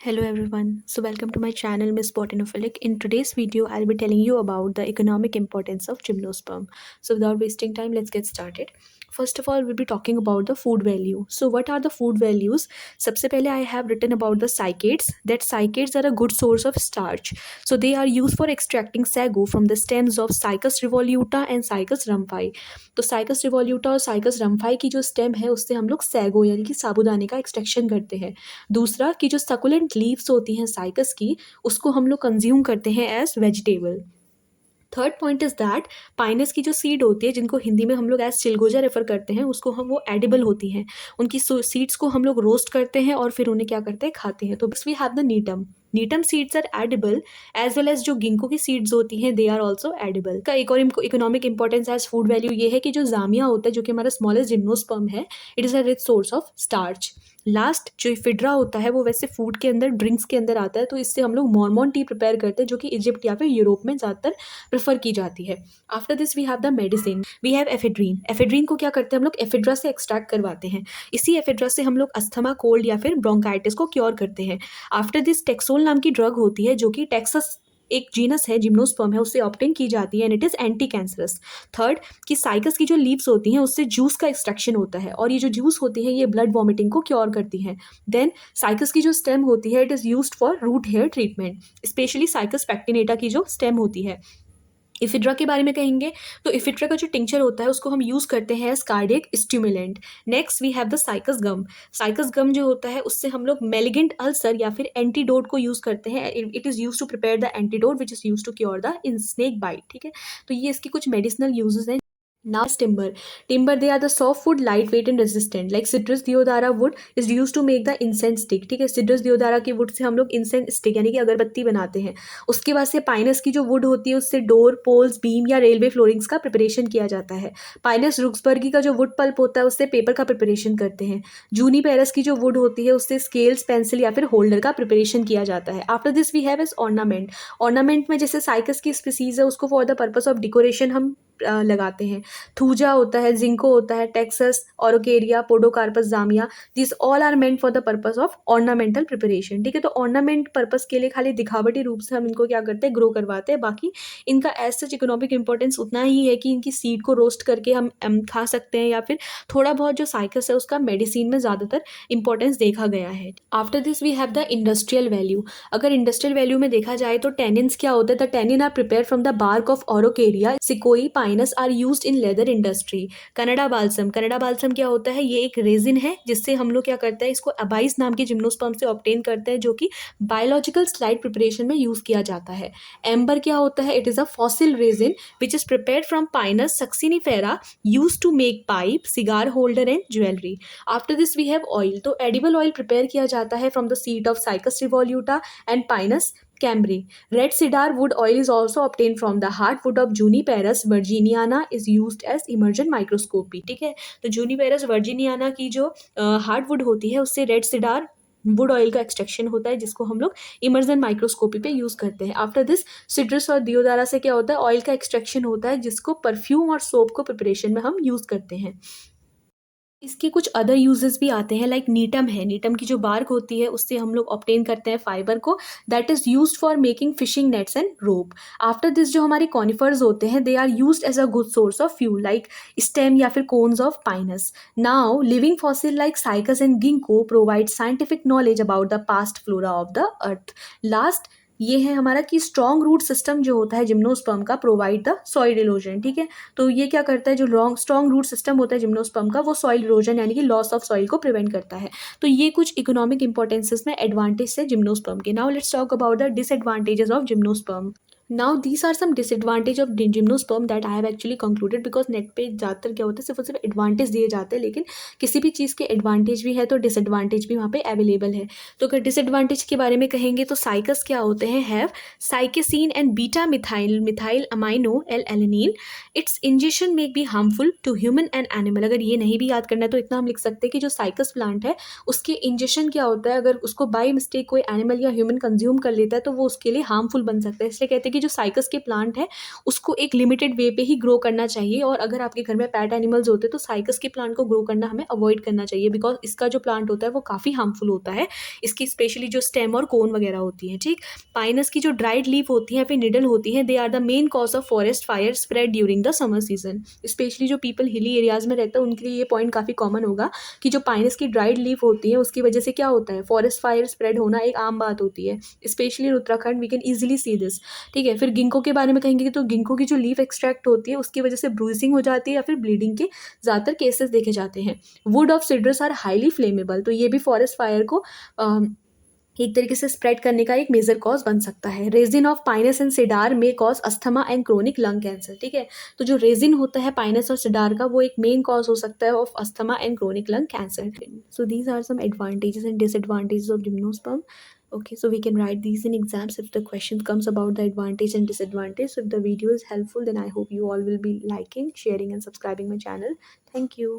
Hello everyone. So welcome to my channel Miss Botanophilic. In today's video, I'll be telling you about the economic importance of gymnosperm. So without wasting time, let's get started. First of all, we'll be talking about the food value. So what are the food values? सबसे पहले I have written about the cycads. That cycads are a good source of starch. So they are used for extracting sago from the stems of Cycas revoluta and Cycas rhamphai. तो cycas revoluta और cycas रम्फाई की जो stem है उससे हम लोग sago यानी कि साबूदाने का एक्सट्रैक्शन करते हैं। दूसरा कि जो सकुलेंट लीव्स होती हैं साइकस की, उसको हम लोग कंज्यूम करते हैं as vegetable. Third point is that pinus की जो सीड होती है, जिनको हिंदी में हम लोग एज चिलगोजा रेफर करते हैं, उसको हम वो एडिबल होती हैं। उनकी सीड्स को हम लोग रोस्ट करते हैं और फिर उन्हें क्या करते हैं, खाते हैं। तो we have the gnetum. Gnetum seeds are edible as well as जो गिंको की सीड्स होती हैं दे आर ऑल्सो एडिबल। का एक और economic importance as food value ये है कि जो जामिया होता है, जो कि हमारा स्मॉलेस्ट जिम्नोस्पर्म है, it is a rich source of starch. Last जो इफिड्रा होता है वो वैसे फूड के अंदर, ड्रिंक्स के अंदर आता है, तो इससे हम लोग मॉर्मोन टी प्रिपेयर करते हैं, जो कि इजिप्ट या फिर यूरोप में ज़्यादातर प्रेफर की जाती है। After this we have the medicine. We have ephedrine. Ephedrine को क्या करते हैं हम लोग, एफिड्रा से एक्सट्रैक्ट करवाते हैं। इसी एफिड्रा से हम लोग अस्थमा, कोल्ड या फिर ब्रोंकाइटिस को क्योर करते हैं। आफ्टर दिस टेक्सोल नाम की ड्रग होती है, जो कि टेक्सस एक जीनस है, जिम्नोस्पर्म है, उससे ऑब्टेन की जाती है and it is anti cancerous. Third कि साइकस की जो लीव्स होती हैं उससे जूस का एक्सट्रैक्शन होता है, और ये जो जूस होती है ये ब्लड वॉमिटिंग को क्योर करती हैं। देन साइकस की जो स्टेम होती है it is used for root hair treatment, specially cycas pectinata की जो स्टेम होती है। इफिड्रा के बारे में कहेंगे तो इफिड्रा का जो टिंचर होता है उसको हम यूज़ करते हैं as cardiac stimulant. Next we have the cycas gum. Cycas gum जो होता है उससे हम लोग मेलिगेंट अल्सर या फिर एंटीडोट को यूज़ करते हैं। It is use to prepare the antidote which is use to cure the in snake bite. ठीक है, तो ये इसकी कुछ मेडिसिनल यूजेस हैं। Now timber. Timber, they are the soft wood, lightweight and resistant. Like citrus deodara wood is used to make the incense stick. ठीक है, citrus deodara की wood से हम लोग incense stick यानी कि अगरबत्ती बनाते हैं। उसके बाद से पाइनस की जो wood होती है उससे डोर, पोल्स, बीम या रेलवे फ्लोरिंग्स का प्रिपरेशन किया जाता है। पाइनस रुक्सबर्गी का जो वुड पल्प होता है उससे पेपर का प्रिपरेशन करते हैं। जूनी पेरस की जो वुड होती है उससे स्केल्स, पेंसिल या फिर होल्डर का प्रिपरेशन किया जाता है। After this we have as ornament. Ornament में जैसे साइकस की स्पीसीज है उसको for the purpose of decoration हम लगाते हैं। थूजा होता है, जिंको होता है, taxus, araucaria, podocarpus, zamia, this all are meant for the purpose of ornamental preparation. ठीक है, तो ऑर्नामेंट पर्पस के लिए खाली दिखावटी रूप से हम इनको क्या करते हैं, ग्रो करवाते हैं। बाकी इनका एज सच इकोनॉमिक इंपॉर्टेंस उतना ही है कि इनकी सीड को रोस्ट करके हम खा सकते हैं, या फिर थोड़ा बहुत जो साइकस है उसका मेडिसिन में ज़्यादातर इंपॉर्टेंस देखा गया है। After this we have the industrial value. अगर इंडस्ट्रियल वैल्यू में देखा जाए तो टेनिन्स क्या होता है, the tannin are prepare from the bark of araucaria, sequoia, pinus are used in leather industry. Canada balsam. Canada balsam क्या होता है, ये एक रेजिन है जिससे हम लोग क्या करते हैं, इसको अबाइस नाम के जिम्नोस्पर्म से ऑब्टेन करते हैं, जो कि बायोलॉजिकल स्लाइड प्रिपरेशन में यूज किया जाता है। एम्बर क्या होता है, it is a fossil resin which is prepared from pinus succinifera, use to make pipe, cigar holder and jewellery. After this we have oil. तो एडिबल ऑयल प्रिपेयर किया जाता है from the seed of cycas revoluta and pinus cembra. Red cedar wood oil is also obtained from the hardwood of Juniperus virginiana is used as immersion microscopy। ठीक है, तो Juniperus virginiana की जो hardwood होती है उससे रेड सिडार वुड ऑयल का extraction होता है, जिसको हम लोग इमर्जन माइक्रोस्कोपी पे यूज करते हैं। आफ्टर दिस सिट्रस और दियोदारा से क्या होता है, ऑयल का एक्सट्रैक्शन होता है, जिसको परफ्यूम और सोप को प्रिपरेशन में हम यूज करते हैं। इसके कुछ अदर यूजेस भी आते हैं, लाइक नीटम है। नीटम की जो बार्क होती है उससे हम लोग ऑब्टेन करते हैं फाइबर को, that is used for making fishing nets and rope. After this जो हमारे कॉनिफर्स होते हैं they are used as a good source of fuel, like stem या फिर cones of pinus. Now living fossil like cycas and ginkgo provide scientific knowledge about the past flora of the earth. Last ये है हमारा कि strong root system जो होता है gymnosperm का प्रोवाइड द सॉइल इरोजन। ठीक है, तो ये क्या करता है, जो स्ट्रॉन्ग रूट सिस्टम होता है जिम्नोस्पर्म का, वो सॉइल इरोजन यानी कि लॉस ऑफ सॉइल को प्रिवेंट करता है। तो ये कुछ इकोनॉमिक इंपॉर्टेंसेस में एडवांटेज है जिम्नोस्पर्म के। Now let's talk about the disadvantages of gymnosperm. Now these are some disadvantage of gymnosperm that I have actually concluded, because net पे ज़्यादातर क्या होता है, सिर्फ और सिर्फ एडवांटेज दिए जाते हैं, लेकिन किसी भी चीज़ के एडवांटेज भी है तो डिसएडवांटेज भी वहाँ पे अवेलेबल है। तो अगर डिसएडवांटेज के बारे में कहेंगे तो साइकस क्या होते हैं, have cycasin and beta methyl methyl amino L alanine. Its injection may be harmful to human and animal. अगर ये नहीं भी याद करना है तो इतना हम लिख सकते हैं कि जो साइकस प्लांट है उसके इंजेक्शन क्या होता है, अगर उसको बाय मिस्टेक कोई एनिमल या ह्यूमन कंज्यूम कर लेता है तो वो उसके लिए हार्मफुल बन सकता है। इसलिए कहते हैं कि कि जो साइकस के प्लांट है उसको एक लिमिटेड वे पे ही ग्रो करना चाहिए, और अगर आपके घर में पेट एनिमल्स होते हैं तो साइकस के प्लांट को ग्रो करना हमें अवॉइड करना चाहिए, बिकॉज इसका जो प्लांट होता है वो काफ़ी हार्मफुल होता है। इसकी स्पेशली जो स्टेम और कोन वगैरह होती है, ठीक। पाइनस की जो ड्राइड लीफ होती है या फिर निडल होती है, they are the main cause of forest fire spread during the summer season. Specially जो पीपल हिली एरियाज में रहते हैं उनके लिए ये पॉइंट काफ़ी कॉमन होगा कि जो पाइनस की ड्राइड लीफ होती है उसकी वजह से क्या होता है, फॉरेस्ट फायर स्प्रेड होना एक आम बात होती है, specially in Uttarakhand we can easily see this. ठीक है, फिर गिंको के बारे में कहेंगे तो गिंको की जो लीफ एक्सट्रैक्ट होती है उसकी वजह से ब्रूजिंग हो जाती है या फिर ब्लीडिंग के ज़्यादातर केसेस देखे जाते हैं। Wood of cedrus are highly flammable, तो ये भी फॉरेस्ट फायर को एक तरीके से स्प्रेड करने का एक मेजर कॉज बन सकता है। Resin of pinus and cedar में cause asthma and chronic lung cancer. ठीक है, तो जो रेजिन होता है पाइनस और सिडार का वो एक मेन कॉज हो सकता है of asthma and chronic lung cancer. So these are some advantages and disadvantages of gymnosperm. Okay, so we can write these in exams if the question comes about the advantage and disadvantage. So if the video is helpful, then I hope you all will be liking, sharing, and subscribing my channel. Thank you.